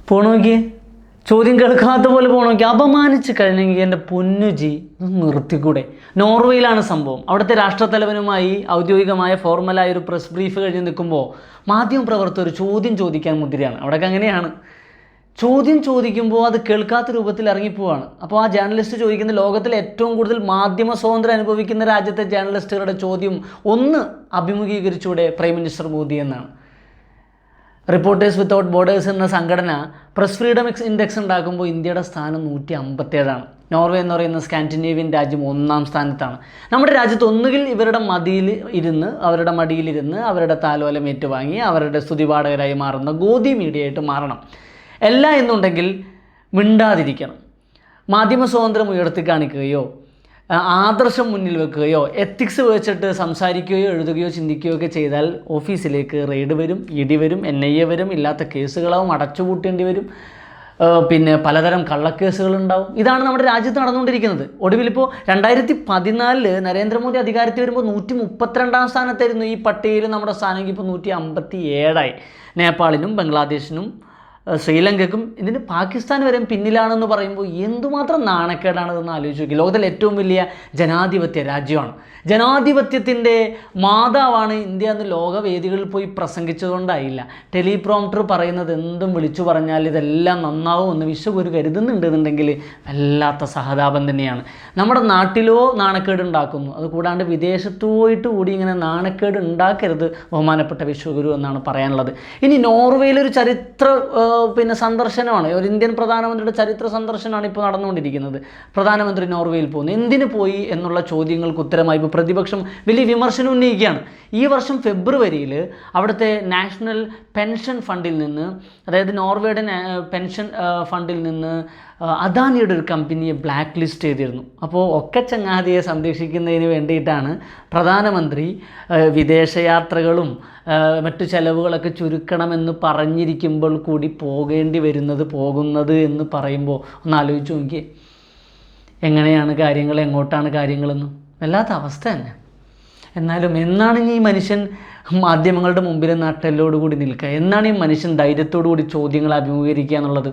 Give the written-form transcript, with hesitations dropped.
പോണോക്കിയേ, ചോദ്യം കേൾക്കാത്ത പോലെ പോണോക്കി. അപമാനിച്ച് കഴിഞ്ഞെങ്കിൽ എൻ്റെ പൊന്നുജി നിർത്തിക്കൂടെ? നോർവേയിലാണ് സംഭവം. അവിടുത്തെ രാഷ്ട്രത്തലവനുമായി ഔദ്യോഗികമായ ഫോർമലായ ഒരു പ്രസ് ബ്രീഫ് കഴിഞ്ഞ് നിൽക്കുമ്പോൾ മാധ്യമപ്രവർത്തകർ ചോദ്യം ചോദിക്കാൻ മുതിരെയാണ്. അവിടെയൊക്കെ അങ്ങനെയാണ്. ചോദ്യം ചോദിക്കുമ്പോൾ അത് കേൾക്കാത്ത രൂപത്തിൽ ഇറങ്ങിപ്പോവാണ്. അപ്പോൾ ആ ജേർണലിസ്റ്റ് ചോദിക്കുന്ന ലോകത്തിലെ ഏറ്റവും കൂടുതൽ മാധ്യമ സ്വാതന്ത്ര്യം അനുഭവിക്കുന്ന രാജ്യത്തെ ജേർണലിസ്റ്റുകളുടെ ചോദ്യം ഒന്ന് അഭിമുഖീകരിച്ചൂടെ പ്രൈം മിനിസ്റ്റർ മോദി എന്നാണ്. റിപ്പോർട്ടേഴ്സ് വിത്തൗട്ട് ബോർഡേഴ്സ് എന്ന സംഘടന പ്രസ് ഫ്രീഡം ഇൻഡെക്സ് ഉണ്ടാക്കുമ്പോൾ ഇന്ത്യയുടെ സ്ഥാനം 157. നോർവേ എന്ന് പറയുന്ന സ്കാൻഡിനേവിയൻ രാജ്യം 1-ാം സ്ഥാനത്താണ്. നമ്മുടെ രാജ്യത്ത് ഒന്നുകിൽ ഇവരുടെ അവരുടെ മടിയിലിരുന്ന് അവരുടെ താലോലം ഏറ്റുവാങ്ങി അവരുടെ സ്തുതിപാഠകരായി മാറുന്ന ഗോദി മീഡിയയായിട്ട് മാറണം. അല്ല എന്നുണ്ടെങ്കിൽ മിണ്ടാതിരിക്കണം. മാധ്യമ സ്വാതന്ത്ര്യം ഉയർത്തി കാണിക്കുകയോ ആദർശം മുന്നിൽ വെക്കുകയോ എത്തിക്സ് വെച്ചിട്ട് സംസാരിക്കുകയോ എഴുതുകയോ ചിന്തിക്കുകയോ ഒക്കെ ചെയ്താൽ ഓഫീസിലേക്ക് റെയ്ഡ് വരും, ഇടി വരും, NIA വരും, ഇല്ലാത്ത കേസുകളാവും, അടച്ചുപൂട്ടേണ്ടി വരും, പിന്നെ പലതരം കള്ളക്കേസുകളുണ്ടാവും. ഇതാണ് നമ്മുടെ രാജ്യത്ത് നടന്നുകൊണ്ടിരിക്കുന്നത്. ഒടുവിലിപ്പോൾ 2014 നരേന്ദ്രമോദി അധികാരത്തിൽ വരുമ്പോൾ 132-ാം സ്ഥാനത്തായിരുന്നു ഈ പട്ടികയിൽ. നമ്മുടെ സ്ഥാനം ഇപ്പോൾ 157 നേപ്പാളിനും ബംഗ്ലാദേശിനും ശ്രീലങ്കയ്ക്കും ഇതിന് പാകിസ്ഥാൻ വരെ പിന്നിലാണെന്ന് പറയുമ്പോൾ എന്തുമാത്രം നാണക്കേടാണെന്ന് ആലോചിച്ച് നോക്കി. ലോകത്തിലെ ഏറ്റവും വലിയ ജനാധിപത്യ രാജ്യമാണ്, ജനാധിപത്യത്തിൻ്റെ മാതാവാണ് ഇന്ത്യ എന്ന് ലോകവേദികളിൽ പോയി പ്രസംഗിച്ചതുകൊണ്ടായില്ല. ടെലിപ്രോംപ്റ്റർ പറയുന്നത് എന്തും വിളിച്ചു പറഞ്ഞാൽ ഇതെല്ലാം നന്നാവുമെന്ന് വിശ്വഗുരു കരുതുന്നുണ്ടെന്നുണ്ടെങ്കിൽ വല്ലാത്ത സഹതാപം തന്നെയാണ്. നമ്മുടെ നാട്ടിലോ നാണക്കേട് ഉണ്ടാക്കുന്നു, അത് കൂടാണ്ട് വിദേശത്ത് പോയിട്ട് കൂടി ഇങ്ങനെ നാണക്കേട് ഉണ്ടാക്കരുത് ബഹുമാനപ്പെട്ട വിശ്വഗുരു എന്നാണ് പറയാനുള്ളത്. ഇനി നോർവേയിലൊരു ചരിത്ര സന്ദർശനമാണ്, ഒരു ഇന്ത്യൻ പ്രധാനമന്ത്രിയുടെ ചരിത്ര സന്ദർശനമാണ് ഇപ്പോൾ നടന്നുകൊണ്ടിരിക്കുന്നത്. പ്രധാനമന്ത്രി നോർവേയിൽ പോകുന്നു, എന്തിനു പോയി എന്നുള്ള ചോദ്യങ്ങൾക്ക് ഉത്തരമായി ഇപ്പോൾ പ്രതിപക്ഷം വലിയ വിമർശനം ഉന്നയിക്കുകയാണ്. ഈ വർഷം ഫെബ്രുവരിയിൽ അവിടുത്തെ നാഷണൽ പെൻഷൻ ഫണ്ടിൽ നിന്ന്, അതായത് നോർവേയുടെ പെൻഷൻ ഫണ്ടിൽ നിന്ന് അദാനിയുടെ ഒരു കമ്പനിയെ ബ്ലാക്ക് ലിസ്റ്റ് ചെയ്തിരുന്നു. അപ്പോൾ ഒക്കെ ചങ്ങാതിയെ സംരക്ഷിക്കുന്നതിന് വേണ്ടിയിട്ടാണ് പ്രധാനമന്ത്രി വിദേശയാത്രകളും മറ്റു ചെലവുകളൊക്കെ ചുരുക്കണമെന്ന് പറഞ്ഞിരിക്കുമ്പോൾ കൂടി പോകുന്നത് എന്ന് പറയുമ്പോൾ ഒന്ന് ആലോചിച്ച് നോക്കിയേ, എങ്ങനെയാണ് കാര്യങ്ങൾ, എങ്ങോട്ടാണ് കാര്യങ്ങളെന്ന്. വല്ലാത്ത അവസ്ഥ തന്നെ. എന്നാലും എന്നാണ് ഈ മനുഷ്യൻ മാധ്യമങ്ങളുടെ മുമ്പിൽ നട്ടെല്ലോടുകൂടി നിൽക്കുക? എന്നാണ് ഈ മനുഷ്യൻ ധൈര്യത്തോടു കൂടി ചോദ്യങ്ങൾ അഭിമുഖീകരിക്കുക എന്നുള്ളത്?